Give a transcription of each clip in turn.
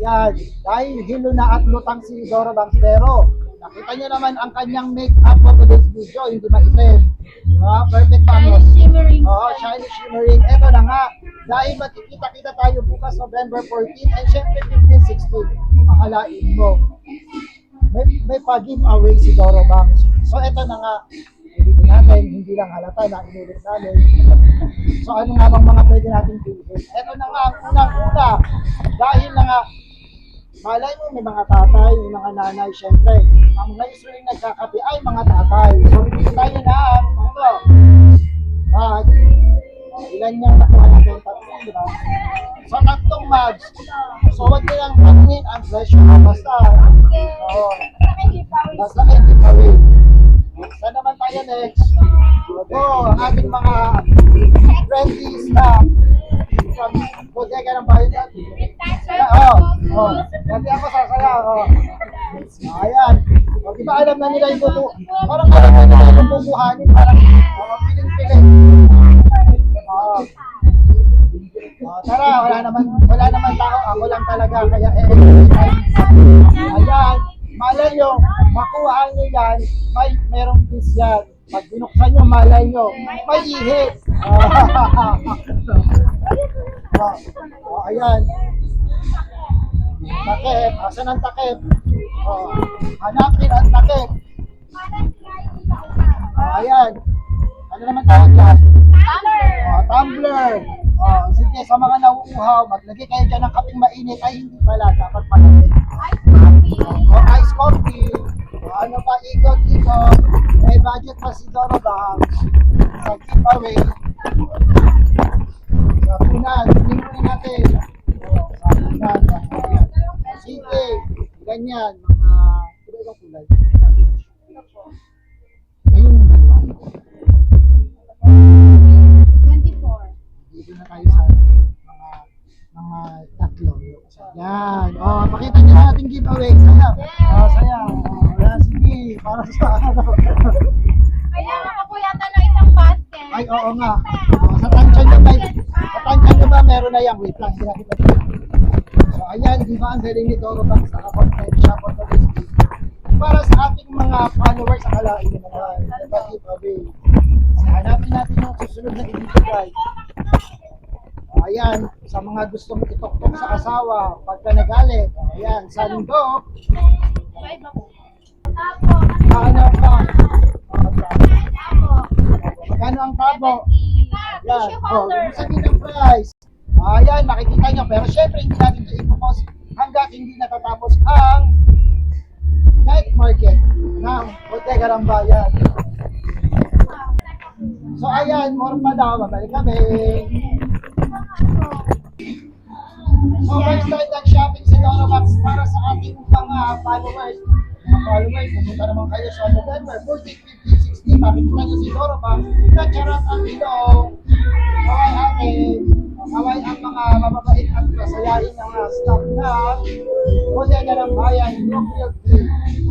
Ayan, dahil hilo na at lutang si Dora Banks, pero nakita nyo naman ang kanyang make-up for today's video, hindi maitim. Perfect pa. Shiny shimmering. Oo, shiny shimmering. Eto na nga, dahil magkikita-kita tayo bukas November 14 and syempre 15-16, akalain mo, may pa-giveaway si Dora Banks. So eto na nga, ulitin natin, hindi lang halata na inulit namin. So ano nga bang mga pwede natin bilhin? Eto na nga, ang unang-una, dahil na nga, malay mo may mga tatay, may mga nanay, syempre, ang mga usually nagkakape ay mga tatay. So bibili tayo na bag. Ilan yung nakuha natin? Tatlong, di ba? So tatlong bags. So wag nilang panuhin ang presyo. Basta, basta may giveaway. Saan naman tayo next? Ito, ang ating mga friendly staff from Bodega ng Bayan natin. Dati ako sasaya. Ayan. O, di ba alam na nila yung buto? Parang alam na nila yung bubuhanin. Parang piling-piling. Tara, wala naman tao. Ako lang talaga. Kaya ayan. Malay nyo, makuha nyo yan, merong piece yan. Pag binuksan nyo, malay nyo, may ihi. Ayan. Takip, asan ang takip? Hanapin ang takip. Ayan. Ano naman tawag yan? Tumbler. Sige, sa mga nauuhaw, maglagay kayo dyan ng kaping mainit. Ay, hindi pala, dapat malamig. Ice coffee. Ano pa, ikot-ikot. May budget pa si Dora Banks sa giveaway. Sa punan, tingnan natin. Sa punan. Sige, ganyan. Mga ibang kulay. Ayun, 24. dito na tayo sa mga tatlo. Yan. Pakita niyo natin giveaway. Saya. Saya. Sige. Para sa ano. Kailangan ka po yata ng isang basket. Ay, oo nga. Sa tansya nyo ba meron na yan? Wait lang. So, ayan. Di ba ang galing ni Dora Banks sa content siya for today's video? Para sa ating mga followers sa kalain naman. Diba giveaway? So, hanapin natin yung susunod na ibibigay. Ayan, sa mga gustong itok-tok sa asawa, pagka nagalit, ayan, sandok. Ano pa? Magkano ang tabo? Ayan, ibig sabihin ng price. Ayan, makikita nyo, pero syempre hindi natin ito ipopost hanggat hindi natatapos ang night market ng Bodega ng Bayan. So ayan, more pa daw, babalik kami. So first time nag-shopping si Dora Banks para sa ating mga followers. Pumunta naman kayo sa November 14, 15, 16. Makikita nyo si Dora Banks. Natsarat ang ilong. Kaway atin. Kaway ang mga mababait at masayahin ng mga staff na Bodega ng Bayan.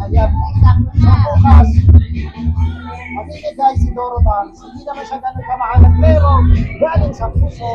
Ayan. So bukas, makikita guys si Dora Banks. Hindi naman siya ganun kamahalan pero galing sa puso.